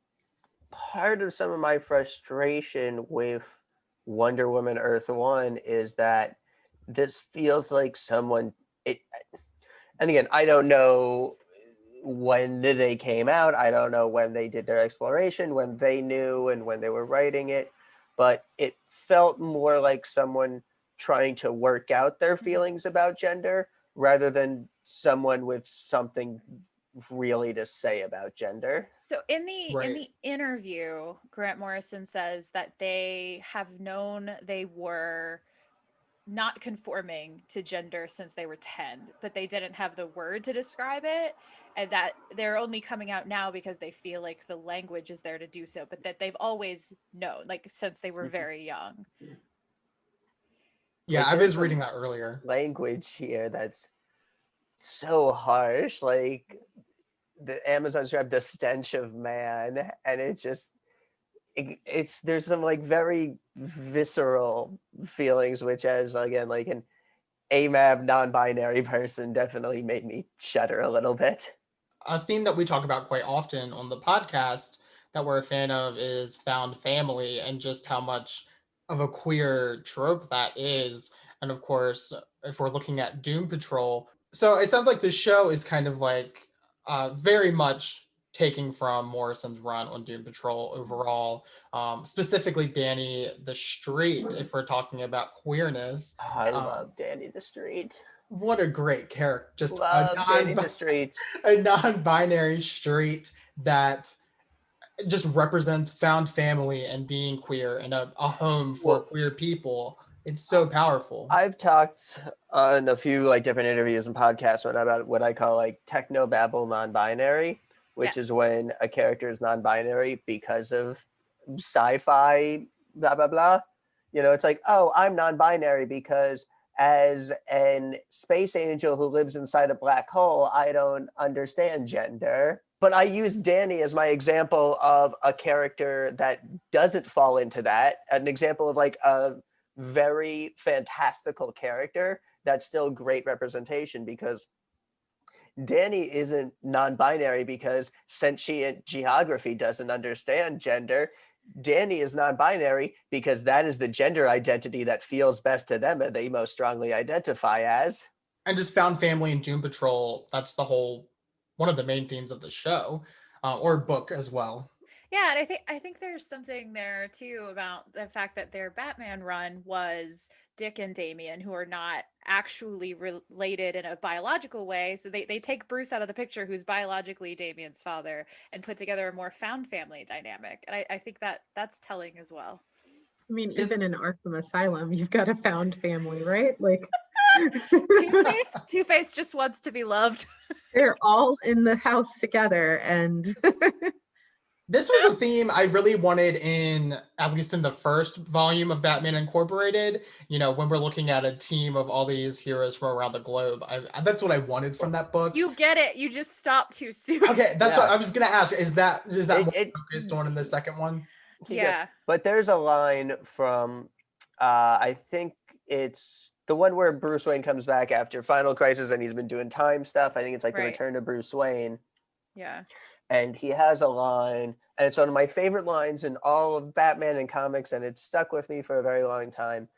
[SPEAKER 4] part of some of my frustration with Wonder Woman Earth 1 is that this feels like and again, I don't know when they came out. I don't know when they did their exploration, when they knew and when they were writing it, but it felt more like someone trying to work out their feelings about gender rather than someone with something really to say about gender.
[SPEAKER 1] So in the interview, Grant Morrison says that they have known they were not conforming to gender since they were 10, but they didn't have the word to describe it, and that they're only coming out now because they feel like the language is there to do so, but that they've always known, like since they were very young.
[SPEAKER 2] Yeah, I was reading that earlier.
[SPEAKER 4] Language here that's so harsh, like the Amazon strap, the stench of man, and it's just there's some like very visceral feelings, which as again like an AMAB non-binary person definitely made me shudder a little bit.
[SPEAKER 2] A theme that we talk about quite often on the podcast that we're a fan of is found family, and just how much of a queer trope that is. And of course, if we're looking at Doom Patrol, so it sounds like the show is kind of like very much taking from Morrison's run on Doom Patrol overall, specifically Danny the Street, if we're talking about queerness.
[SPEAKER 4] I love Danny the Street.
[SPEAKER 2] What a great character. Just
[SPEAKER 4] Danny the Street.
[SPEAKER 2] A non-binary street that just represents found family and being queer and a home for queer people. It's so powerful.
[SPEAKER 4] I've talked on a few like different interviews and podcasts about what I call like technobabble non-binary, which is when a character is non-binary because of sci-fi, blah, blah, blah. It's like, oh, I'm non-binary because as an space angel who lives inside a black hole, I don't understand gender. But I use Danny as my example of a character that doesn't fall into that. An example of like a very fantastical character that's still great representation, because Danny isn't non-binary because sentient geography doesn't understand gender. Danny is non-binary because that is the gender identity that feels best to them and they most strongly identify as.
[SPEAKER 2] And just found family in Doom Patrol. That's the whole, one of the main themes of the show, or book as well.
[SPEAKER 1] Yeah, and I think there's something there too about the fact that their Batman run was Dick and Damian, who are not actually related in a biological way. So they take Bruce out of the picture, who's biologically Damian's father, and put together a more found family dynamic. And I think that that's telling as well.
[SPEAKER 3] I mean, even in Arkham Asylum, you've got a found family, right? Like
[SPEAKER 1] Two-Face just wants to be loved.
[SPEAKER 3] They're all in the house together, and
[SPEAKER 2] this was a theme I really wanted in, at least in the first volume of Batman Incorporated. You know, when we're looking at a team of all these heroes from around the globe, that's what I wanted from that book.
[SPEAKER 1] You get it. You just stopped too soon.
[SPEAKER 2] Okay, that's what I was gonna ask. Is that more focused on in the second one?
[SPEAKER 1] Yeah.
[SPEAKER 4] But there's a line from, I think it's the one where Bruce Wayne comes back after Final Crisis and he's been doing time stuff. I think it's like the Return of Bruce Wayne.
[SPEAKER 1] Yeah.
[SPEAKER 4] And he has a line, and it's one of my favorite lines in all of Batman and comics, and it's stuck with me for a very long time,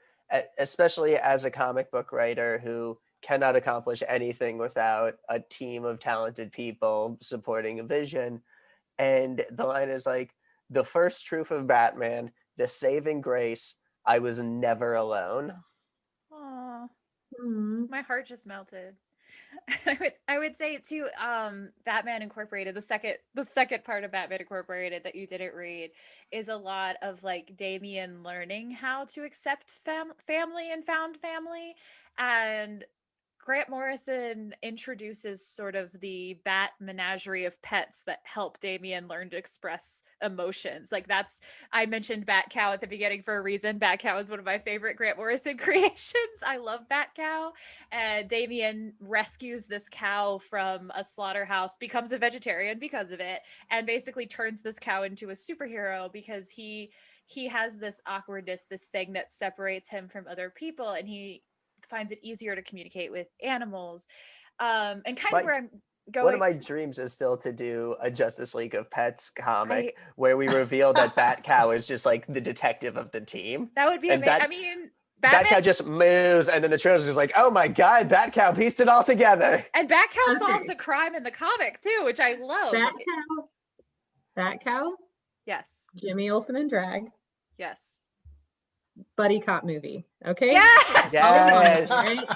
[SPEAKER 4] especially as a comic book writer who cannot accomplish anything without a team of talented people supporting a vision. And the line is like, "The first truth of Batman, the saving grace, I was never alone."
[SPEAKER 1] Aw, my heart just melted. I would say too, Batman Incorporated, the second part of Batman Incorporated that you didn't read, is a lot of like Damian learning how to accept family and found family, and Grant Morrison introduces sort of the bat menagerie of pets that help Damian learn to express emotions. Like I mentioned Bat Cow at the beginning for a reason. Bat Cow is one of my favorite Grant Morrison creations. I love Bat Cow. And Damian rescues this cow from a slaughterhouse, becomes a vegetarian because of it, and basically turns this cow into a superhero because he has this awkwardness, this thing that separates him from other people, and he finds it easier to communicate with animals. And kind of where I'm going.
[SPEAKER 4] One of my dreams is still to do a Justice League of Pets comic where we reveal that Bat Cow is just like the detective of the team.
[SPEAKER 1] That would be amazing. I mean,
[SPEAKER 4] Bat Cow just moves, and then the trailer's just like, oh my God, Bat Cow pieced it all together.
[SPEAKER 1] And Bat Cow solves a crime in the comic too, which I love.
[SPEAKER 3] Bat Cow?
[SPEAKER 1] Yes.
[SPEAKER 3] Jimmy Olsen in drag.
[SPEAKER 1] Yes.
[SPEAKER 3] Buddy cop movie. Okay.
[SPEAKER 1] Yes.
[SPEAKER 4] Yes.
[SPEAKER 3] Right?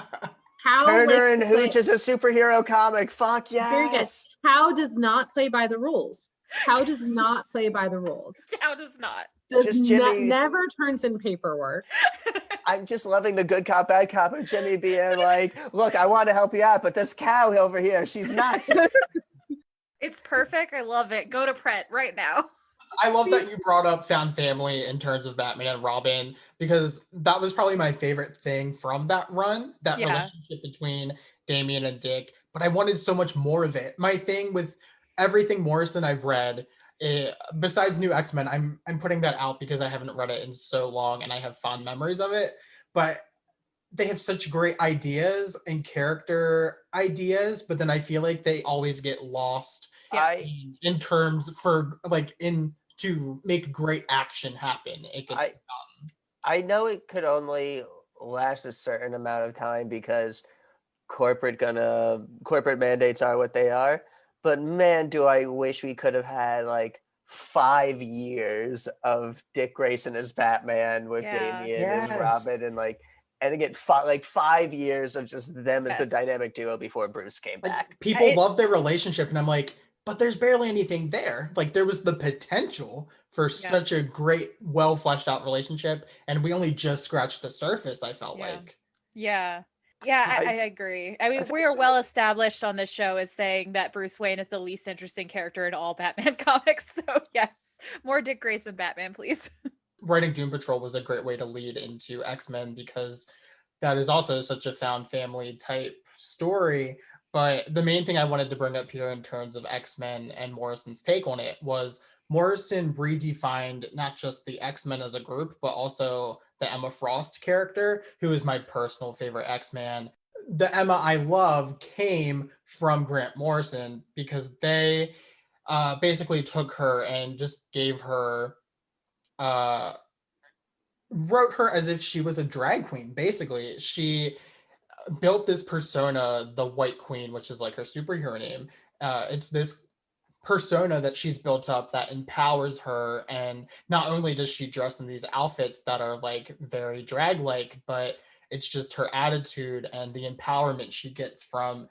[SPEAKER 4] Turner and Hooch is a superhero comic. Fuck yes.
[SPEAKER 3] Very good. How does not play by the rules? How does not play by the rules?
[SPEAKER 1] How does not?
[SPEAKER 3] Never turns in paperwork.
[SPEAKER 4] I'm just loving the good cop, bad cop of Jimmy being like, look, I want to help you out, but this cow over here, she's nuts.
[SPEAKER 1] It's perfect. I love it. Go to Pret right now.
[SPEAKER 2] I love that you brought up found family in terms of Batman and Robin, because that was probably my favorite thing from that run, that relationship between Damian and Dick. But I wanted so much more of it. My thing with everything Morrison I've read, besides New X-Men, I'm putting that out because I haven't read it in so long and I have fond memories of it. But they have such great ideas and character ideas, but then I feel like they always get lost in terms for like to make great action happen. It gets done.
[SPEAKER 4] I know it could only last a certain amount of time because corporate mandates are what they are. But man, do I wish we could have had like 5 years of Dick Grayson as Batman with Damian and Robin, and again, 5 years of just them as the dynamic duo before Bruce came back.
[SPEAKER 2] People love their relationship, and I'm like, but there's barely anything there. Like, there was the potential for such a great, well fleshed out relationship, and we only just scratched the surface, I felt like.
[SPEAKER 1] Yeah, I agree. I mean, we are well established on this show as saying that Bruce Wayne is the least interesting character in all Batman comics. So yes, more Dick Grayson Batman, please.
[SPEAKER 2] Writing Doom Patrol was a great way to lead into X-Men, because that is also such a found family type story. But the main thing I wanted to bring up here in terms of X-Men and Morrison's take on it was Morrison redefined not just the X-Men as a group, but also the Emma Frost character, who is my personal favorite X-Man. The Emma I love came from Grant Morrison because they basically took her and just gave her, wrote her as if she was a drag queen. Basically, she built this persona, the White Queen, which is like her superhero name. It's this persona that she's built up that empowers her, and not only does she dress in these outfits that are like very drag like, but it's just her attitude and the empowerment she gets from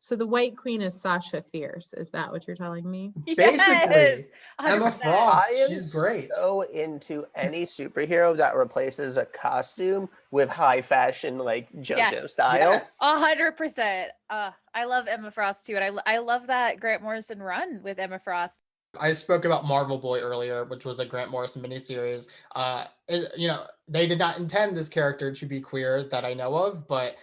[SPEAKER 3] So the White Queen is Sasha Fierce. Is that what you're telling me?
[SPEAKER 2] basically
[SPEAKER 1] Yes,
[SPEAKER 2] Emma
[SPEAKER 1] 100%.
[SPEAKER 2] Frost.
[SPEAKER 4] I am
[SPEAKER 2] She's great.
[SPEAKER 4] so into any superhero that replaces a costume with high fashion, like JoJo
[SPEAKER 1] Yes.
[SPEAKER 4] style.
[SPEAKER 2] Yes.
[SPEAKER 1] 100%. I love Emma Frost too, and I love that Grant Morrison run with Emma Frost.
[SPEAKER 2] I spoke about Marvel Boy earlier, which was a Grant Morrison miniseries. They did not intend this character to be queer that I know of, but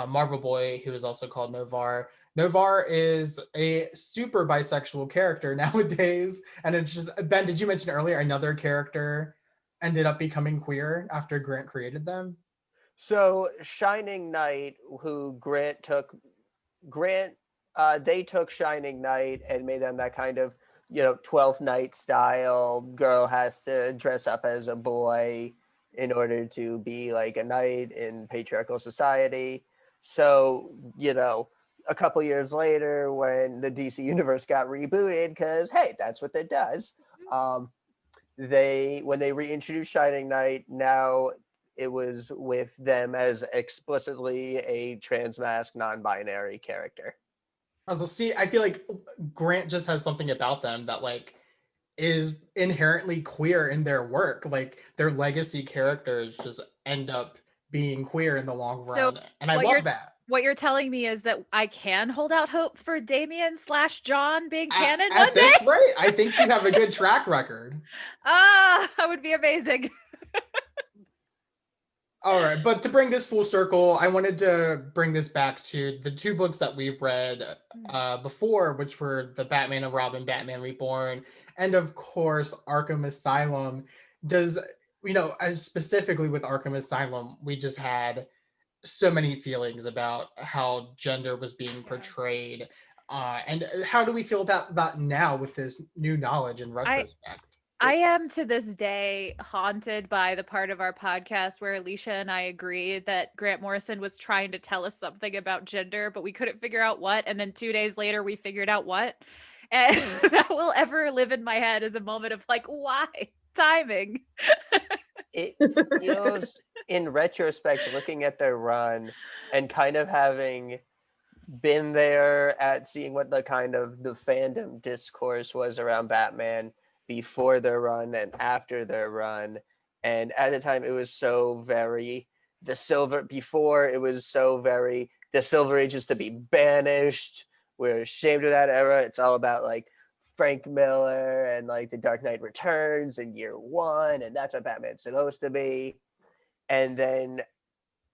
[SPEAKER 2] Marvel Boy, who is also called Novar. Novar is a super bisexual character nowadays. And it's just, Ben, did you mention earlier another character ended up becoming queer after Grant created them?
[SPEAKER 4] So Shining Knight, who they took Shining Knight and made them that kind of, 12th Night style. Girl has to dress up as a boy in order to be like a knight in patriarchal society. So, a couple years later when the DC universe got rebooted, because hey, that's what it does. When they reintroduced Shining Knight, now it was with them as explicitly a transmasc non-binary character.
[SPEAKER 2] I feel like Grant just has something about them that like is inherently queer in their work. Like their legacy characters just end up being queer in the long run. And I love that.
[SPEAKER 1] What you're telling me is that I can hold out hope for Damien/John being canon
[SPEAKER 2] at
[SPEAKER 1] one day?
[SPEAKER 2] this rate, I think you have a good track record.
[SPEAKER 1] That would be amazing.
[SPEAKER 2] All right, but to bring this full circle, I wanted to bring this back to the two books that we've read before, which were the Batman and Robin, Batman Reborn, and of course, Arkham Asylum. Specifically with Arkham Asylum, we just had so many feelings about how gender was being portrayed. And how do we feel about that now with this new knowledge in retrospect?
[SPEAKER 1] I am to this day haunted by the part of our podcast where Alicia and I agreed that Grant Morrison was trying to tell us something about gender, but we couldn't figure out what. And then 2 days later, we figured out what. And that will ever live in my head as a moment of like, why? Timing.
[SPEAKER 4] It feels, in retrospect, looking at their run and kind of having been there at seeing what the kind of the fandom discourse was around Batman before their run and after their run. And at the time, it was so very the Silver Age is to be banished. We're ashamed of that era. It's all about like Frank Miller and like the Dark Knight Returns in year one, and that's what Batman's supposed to be. And then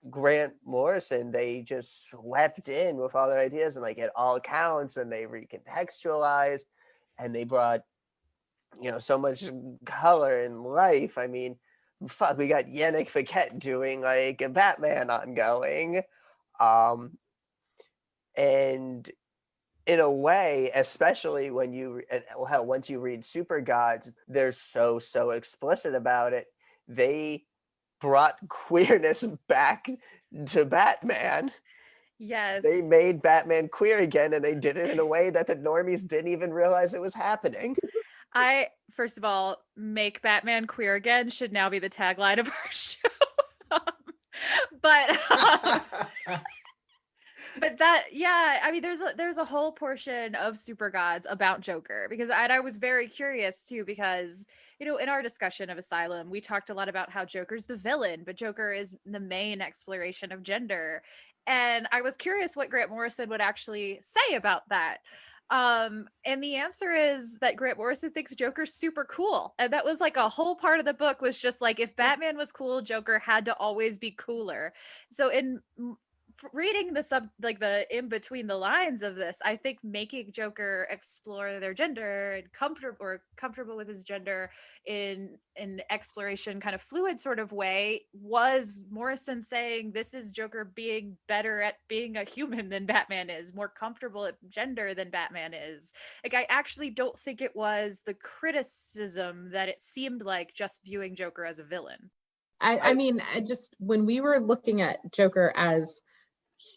[SPEAKER 4] Grant Morrison, they just swept in with all their ideas and like it all counts, and they recontextualized and they brought so much color and life. I mean, fuck, we got Yannick Paquette doing like a Batman ongoing. And in a way, especially when once you read Supergods, they're so explicit about it. They brought queerness back to Batman.
[SPEAKER 1] Yes.
[SPEAKER 4] They made Batman queer again, and they did it in a way that the normies didn't even realize it was happening.
[SPEAKER 1] First of all, make Batman queer again should now be the tagline of our show. But that, yeah, I mean, there's a whole portion of Supergods about Joker because I was very curious too, because, in our discussion of Asylum, we talked a lot about how Joker's the villain, but Joker is the main exploration of gender. And I was curious what Grant Morrison would actually say about that. And the answer is that Grant Morrison thinks Joker's super cool. And that was like a whole part of the book was just like, if Batman was cool, Joker had to always be cooler. So reading the the in between the lines of this, I think making Joker explore their gender and comfortable with his gender in an exploration kind of fluid sort of way was Morrison saying this is Joker being better at being a human than Batman is, more comfortable at gender than Batman is. Like, I actually don't think it was the criticism that it seemed like just viewing Joker as a villain.
[SPEAKER 3] I mean, when we were looking at Joker as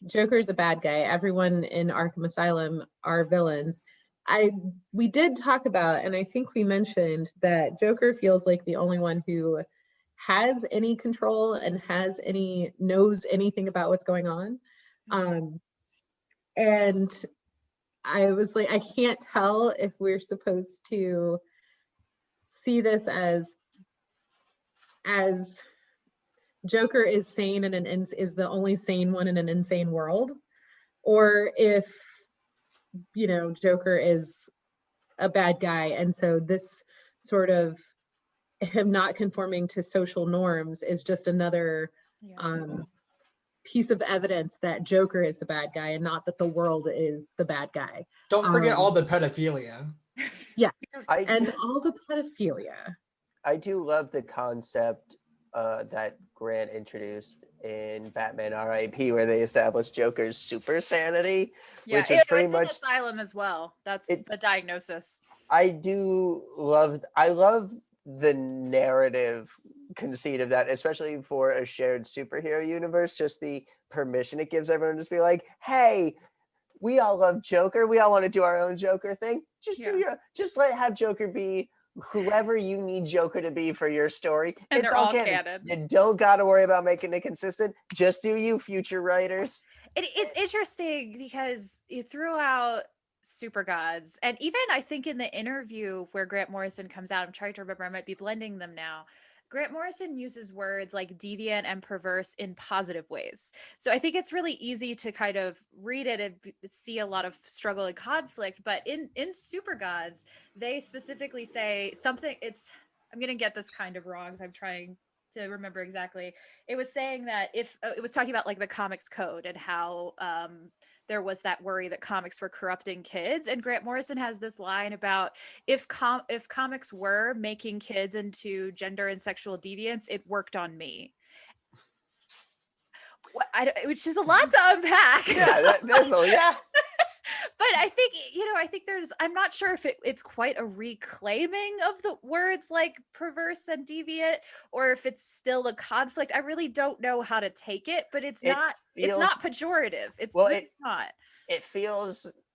[SPEAKER 3] Joker's a bad guy, everyone in Arkham Asylum are villains. We did talk about, and I think we mentioned that Joker feels like the only one who has any control and knows anything about what's going on. And I was like, I can't tell if we're supposed to see this as Joker is sane and is the only sane one in an insane world, or if Joker is a bad guy, and so this sort of him not conforming to social norms is just another piece of evidence that Joker is the bad guy and not that the world is the bad guy.
[SPEAKER 2] Don't forget all the pedophilia.
[SPEAKER 3] Yeah, all the pedophilia.
[SPEAKER 4] I do love the concept that Grant introduced in Batman R.I.P., where they established Joker's super sanity, which is pretty much
[SPEAKER 1] Asylum as well. That's the diagnosis.
[SPEAKER 4] I love the narrative conceit of that, especially for a shared superhero universe. Just the permission it gives everyone to just be like, "Hey, we all love Joker. We all want to do our own Joker thing. Have Joker be whoever you need Joker to be for your story.
[SPEAKER 1] And
[SPEAKER 4] it's
[SPEAKER 1] they're all canon.
[SPEAKER 4] You don't got to worry about making it consistent. Just do you, future writers."
[SPEAKER 1] It's interesting because throughout Supergods, and even I think in the interview where Grant Morrison comes out, I'm trying to remember, I might be blending them now. Grant Morrison uses words like deviant and perverse in positive ways. So I think it's really easy to kind of read it and see a lot of struggle and conflict. But in Supergods, they specifically say something, I'm going to get this kind of wrong, so I'm trying to remember exactly. It was saying that it was talking about like the comics code and how there was that worry that comics were corrupting kids. And Grant Morrison has this line about if comics were making kids into gender and sexual deviants, it worked on me. Which is a lot to unpack.
[SPEAKER 4] Yeah, yeah.
[SPEAKER 1] But I think, I'm not sure if it's quite a reclaiming of the words like perverse and deviant, or if it's still a conflict. I really don't know how to take it, but it's not pejorative. It's not.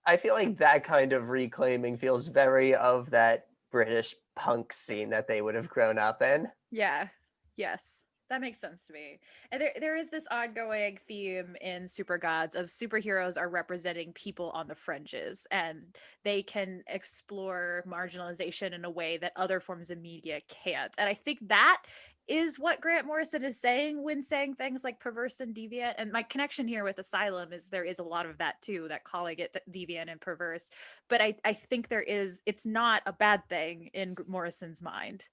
[SPEAKER 4] I feel like that kind of reclaiming feels very of that British punk scene that they would have grown up in.
[SPEAKER 1] Yeah. Yes. That makes sense to me. And there is this ongoing theme in Supergods of superheroes are representing people on the fringes, and they can explore marginalization in a way that other forms of media can't. And I think that is what Grant Morrison is saying when saying things like perverse and deviant. And my connection here with Asylum is there is a lot of that too, that calling it deviant and perverse. But I think it's not a bad thing in Morrison's mind.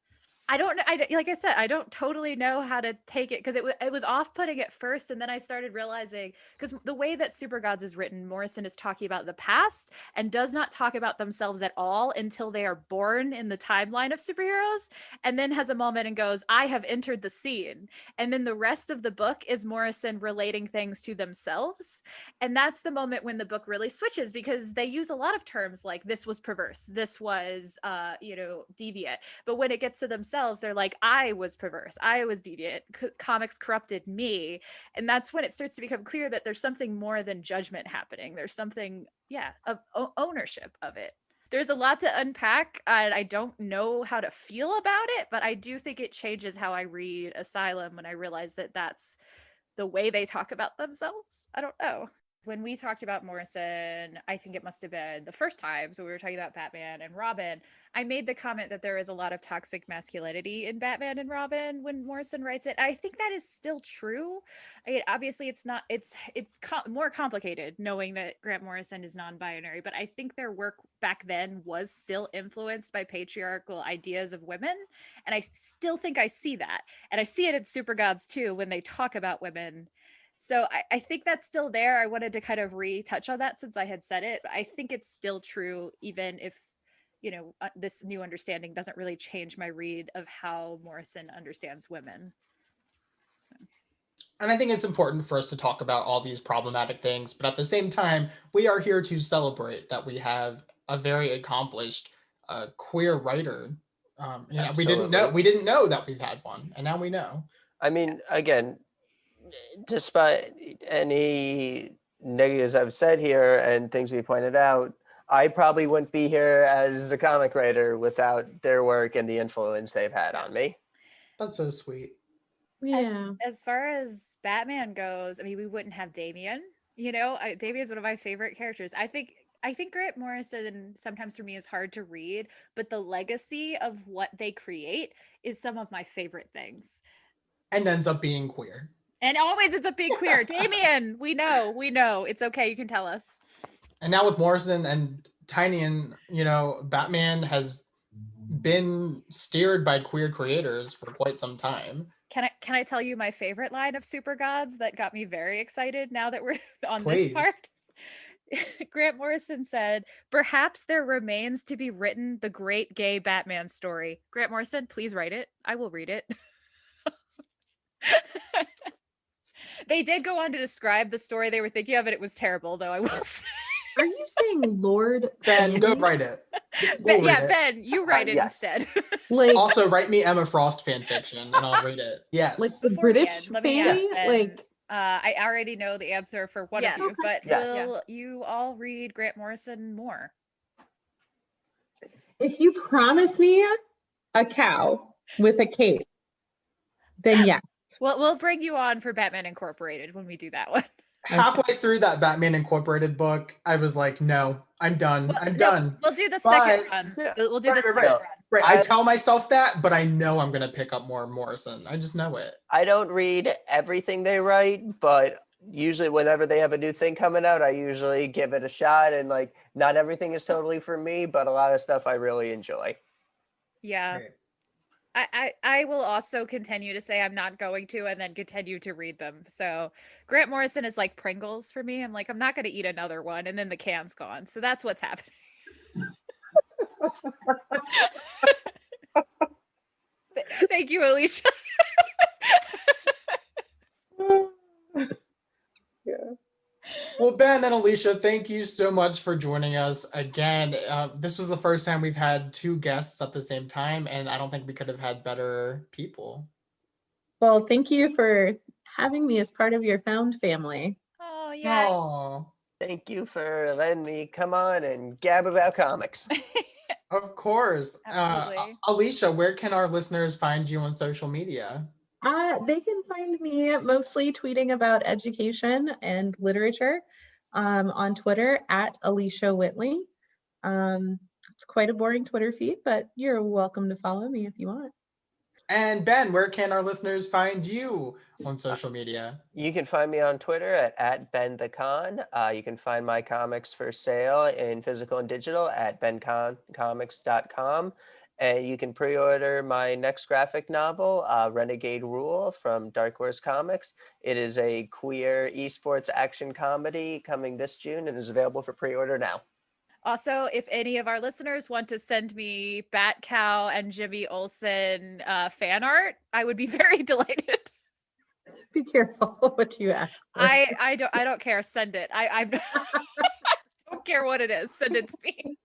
[SPEAKER 1] I don't know. Like I said, I don't totally know how to take it because it was off-putting at first, and then I started realizing, because the way that Supergods is written, Morrison is talking about the past and does not talk about themselves at all until they are born in the timeline of superheroes, and then has a moment and goes, "I have entered the scene," and then the rest of the book is Morrison relating things to themselves, and that's the moment when the book really switches, because they use a lot of terms like this was perverse, this was deviant, but when it gets to themselves, they're like, I was perverse, I was deviant, comics corrupted me. And that's when it starts to become clear that there's something more than judgment happening. There's something, of ownership of it. There's a lot to unpack, and I don't know how to feel about it, but I do think it changes how I read Asylum when I realize that that's the way they talk about themselves. I don't know. When we talked about Morrison, I think it must have been the first time, so we were talking about Batman and Robin, I made the comment that there is a lot of toxic masculinity in Batman and Robin when Morrison writes it. I think that is still true. Obviously it's not, it's more complicated knowing that Grant Morrison is non-binary, but I think their work back then was still influenced by patriarchal ideas of women. And I still think I see that. And I see it in Supergods too, when they talk about women So I think that's still there. I wanted to kind of retouch on that since I had said it. I think it's still true, even if, this new understanding doesn't really change my read of how Morrison understands women.
[SPEAKER 2] And I think it's important for us to talk about all these problematic things, but at the same time, we are here to celebrate that we have a very accomplished queer writer. We didn't know that we've had one, and now we know.
[SPEAKER 4] I mean, again, despite any negatives I've said here and things we pointed out, I probably wouldn't be here as a comic writer without their work and the influence they've had on me.
[SPEAKER 2] That's so sweet.
[SPEAKER 3] Yeah.
[SPEAKER 1] As far as Batman goes, I mean, we wouldn't have Damian. Damian's one of my favorite characters. I think Grant Morrison sometimes for me is hard to read, but the legacy of what they create is some of my favorite things.
[SPEAKER 2] And ends up being queer.
[SPEAKER 1] And always ends up being queer. Damian, we know. It's okay. You can tell us. And
[SPEAKER 2] now with Morrison and Tynion, Batman has been steered by queer creators for quite some time.
[SPEAKER 1] Can I tell you my favorite line of Supergods that got me very excited now that we're on
[SPEAKER 2] Please.
[SPEAKER 1] This part? Grant Morrison said, "Perhaps there remains to be written the great gay Batman story." Grant Morrison, please write it. I will read it. They did go on to describe the story they were thinking of, and it was terrible, though, I will say.
[SPEAKER 3] Are you saying Lord
[SPEAKER 2] Ben, go write it.
[SPEAKER 1] Ben, you write it instead.
[SPEAKER 2] Also, write me Emma Frost fan fiction, and I'll read it. Yes.
[SPEAKER 3] Like the British
[SPEAKER 1] family?
[SPEAKER 3] Like,
[SPEAKER 1] I already know the answer for one of you, but
[SPEAKER 4] Yes.
[SPEAKER 1] will you all read Grant Morrison more?
[SPEAKER 3] if you promise me a cow with a cape, then yeah.
[SPEAKER 1] Well, we'll bring you on for Batman Incorporated when we do that one.
[SPEAKER 2] Halfway through that Batman Incorporated book, I was like, no, I'm done. I'm done.
[SPEAKER 1] We'll do the second run. We'll do the second run.
[SPEAKER 2] Right. I tell myself that, but I know I'm going to pick up more Morrison. I just know it.
[SPEAKER 4] I don't read everything they write, but usually whenever they have a new thing coming out, I usually give it a shot. And not everything is totally for me, but a lot of stuff I really enjoy.
[SPEAKER 1] Yeah.
[SPEAKER 2] Right.
[SPEAKER 1] I will also continue to say I'm not going to, and then continue to read them. So Grant Morrison is like Pringles for me. I'm like, I'm not going to eat another one, and then the can's gone. So that's what's happening. Thank you, Alicia.
[SPEAKER 3] Yeah.
[SPEAKER 2] Well, Ben and Alicia, thank you so much for joining us again. This was the first time we've had two guests at the same time, and I don't think we could have had better people.
[SPEAKER 3] Well, thank you for having me as part of your found family.
[SPEAKER 1] Oh, yeah.
[SPEAKER 2] Oh,
[SPEAKER 4] Thank you for letting me come on and gab about comics.
[SPEAKER 2] of course.
[SPEAKER 1] Absolutely.
[SPEAKER 2] Alicia, where can our listeners find you on social media?
[SPEAKER 3] They can find me mostly tweeting about education and literature on Twitter at Alicia Whitley. It's quite a boring Twitter feed, but you're welcome to follow me if you want.
[SPEAKER 2] And Ben, where can our listeners find you on social media?
[SPEAKER 4] You can find me on Twitter at BenTheCon. You can find my comics for sale in physical and digital at benconcomics.com. And you can pre-order my next graphic novel, Renegade Rule from Dark Horse Comics. It is a queer esports action comedy coming this June and is available for pre-order now.
[SPEAKER 1] Also, if any of our listeners want to send me Bat Cow and Jimmy Olsen fan art, I would be very delighted.
[SPEAKER 3] Be careful what you ask for.
[SPEAKER 1] I don't care. Send it. I don't care what it is. Send it to me.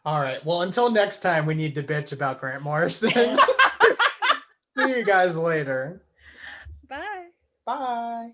[SPEAKER 2] All right. Well, until next time, we need to bitch about Grant Morrison. See you guys later.
[SPEAKER 1] Bye.
[SPEAKER 2] Bye.